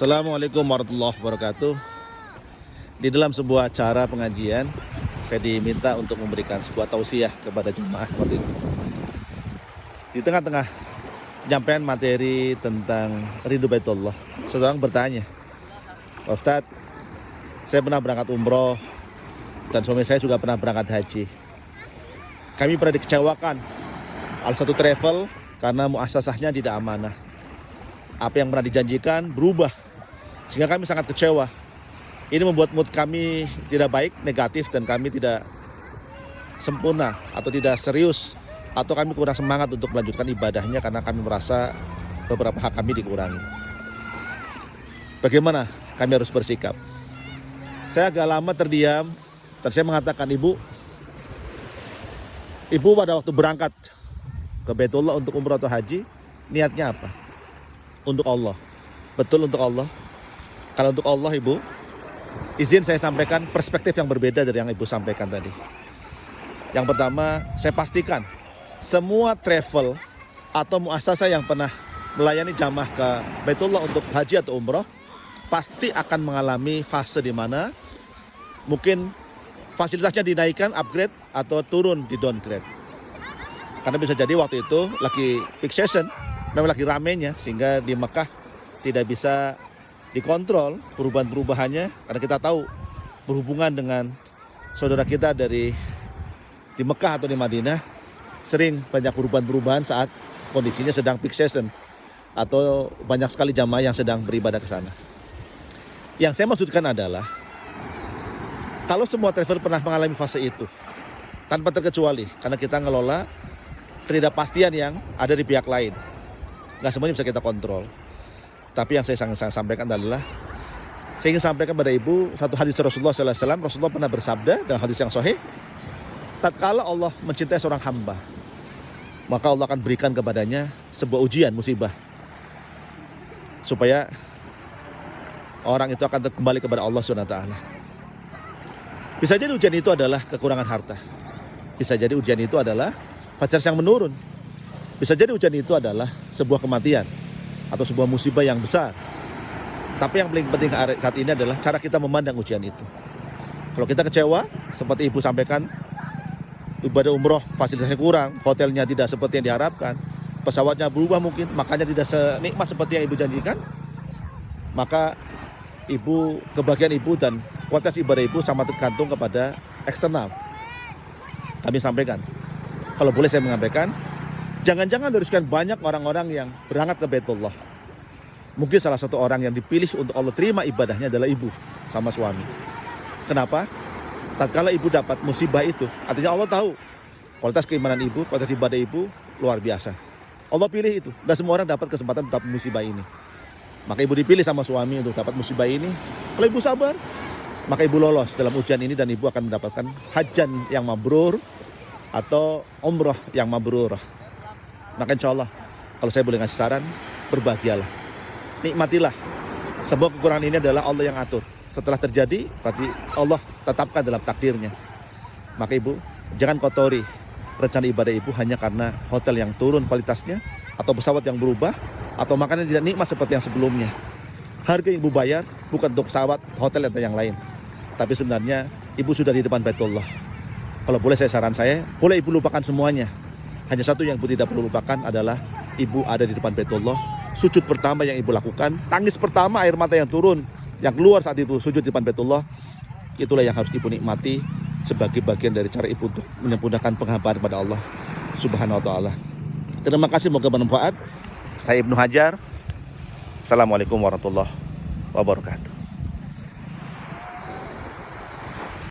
Assalamualaikum warahmatullahi wabarakatuh. Di dalam sebuah acara pengajian, saya diminta untuk memberikan sebuah tausiah kepada jemaah waktu itu. Di tengah-tengah penyampaian materi tentang ridho Baitullah, seseorang bertanya, "Pak Ustadz, saya pernah berangkat umroh dan suami saya juga pernah berangkat haji. Kami pernah dikecewakan oleh satu travel karena muasasahnya tidak amanah. Apa yang pernah dijanjikan berubah, sehingga kami sangat kecewa. Ini membuat mood kami tidak baik, negatif, dan kami tidak sempurna atau tidak serius, atau kami kurang semangat untuk melanjutkan ibadahnya karena kami merasa beberapa hak kami dikurangi. Bagaimana kami harus bersikap?" Saya agak lama terdiam dan saya mengatakan, Ibu pada waktu berangkat ke Baitullah untuk umrah atau haji, niatnya apa? Untuk Allah. Betul, untuk Allah. Kalau untuk Allah, Ibu, izin saya sampaikan perspektif yang berbeda dari yang Ibu sampaikan tadi. Yang pertama, saya pastikan semua travel atau muasasah yang pernah melayani jamaah ke Baitullah untuk haji atau umrah pasti akan mengalami fase di mana mungkin fasilitasnya dinaikkan, upgrade, atau turun, di downgrade. Karena bisa jadi waktu itu lagi peak season, memang lagi ramenya, sehingga di Mekah tidak bisa dikontrol perubahan-perubahannya, karena kita tahu berhubungan dengan saudara kita di Mekah atau di Madinah sering banyak perubahan-perubahan saat kondisinya sedang peak season atau banyak sekali jamaah yang sedang beribadah ke sana. Yang saya maksudkan adalah kalau semua travel pernah mengalami fase itu tanpa terkecuali, karena kita ngelola ketidakpastian yang ada di pihak lain. Nggak semuanya bisa kita kontrol. Tapi yang saya sampaikan adalah, saya ingin sampaikan kepada Ibu satu hadis Rasulullah SAW. Rasulullah pernah bersabda dalam hadis yang sahih, tatkala Allah mencintai seorang hamba, maka Allah akan berikan kepadanya sebuah ujian, musibah, supaya orang itu akan kembali kepada Allah SWT. Bisa jadi ujian itu adalah kekurangan harta. Bisa jadi ujian itu adalah fajar yang menurun. Bisa jadi ujian itu adalah sebuah kematian atau sebuah musibah yang besar. Tapi yang paling penting saat ini adalah cara kita memandang ujian itu. Kalau kita kecewa, seperti Ibu sampaikan, ibadah umroh fasilitasnya kurang, hotelnya tidak seperti yang diharapkan, pesawatnya berubah mungkin, makanya tidak senikmat seperti yang Ibu janjikan, maka kebahagiaan Ibu dan kualitas ibadah Ibu sama tergantung kepada eksternal. Kami sampaikan, kalau boleh saya menyampaikan, jangan-jangan dari sekian banyak orang-orang yang berangkat ke Baitullah, mungkin salah satu orang yang dipilih untuk Allah terima ibadahnya adalah Ibu sama suami. Kenapa? Tatkala Ibu dapat musibah itu, artinya Allah tahu kualitas keimanan Ibu, kualitas ibadah Ibu luar biasa. Allah pilih itu. Dan semua orang dapat kesempatan dapat musibah ini. Maka Ibu dipilih sama suami untuk dapat musibah ini. Kalau Ibu sabar, maka Ibu lolos dalam ujian ini dan Ibu akan mendapatkan hajan yang mabrur atau umrah yang mabrurah. Maka insya Allah, kalau saya boleh ngasih saran, berbahagialah, nikmatilah. Sebuah kekurangan ini adalah Allah yang atur. Setelah terjadi, berarti Allah tetapkan dalam takdirnya. Maka Ibu, jangan kotori rencana ibadah Ibu hanya karena hotel yang turun kualitasnya, atau pesawat yang berubah, atau makanan tidak nikmat seperti yang sebelumnya. Harga yang Ibu bayar bukan untuk pesawat, hotel, atau yang lain. Tapi sebenarnya Ibu sudah di depan Baitullah. Kalau boleh saran saya, boleh Ibu lupakan semuanya. Hanya satu yang Ibu tidak perlu lupakan adalah Ibu ada di depan Baitullah. Sujud pertama yang Ibu lakukan, tangis pertama, air mata yang turun, yang keluar saat Ibu sujud di depan Baitullah, itulah yang harus Ibu nikmati sebagai bagian dari cara Ibu untuk menyempurnakan penghambaan kepada Allah Subhanahu wa Ta'ala. Terima kasih, semoga bermanfaat. Saya Ibnu Hajar. Assalamualaikum warahmatullahi wabarakatuh.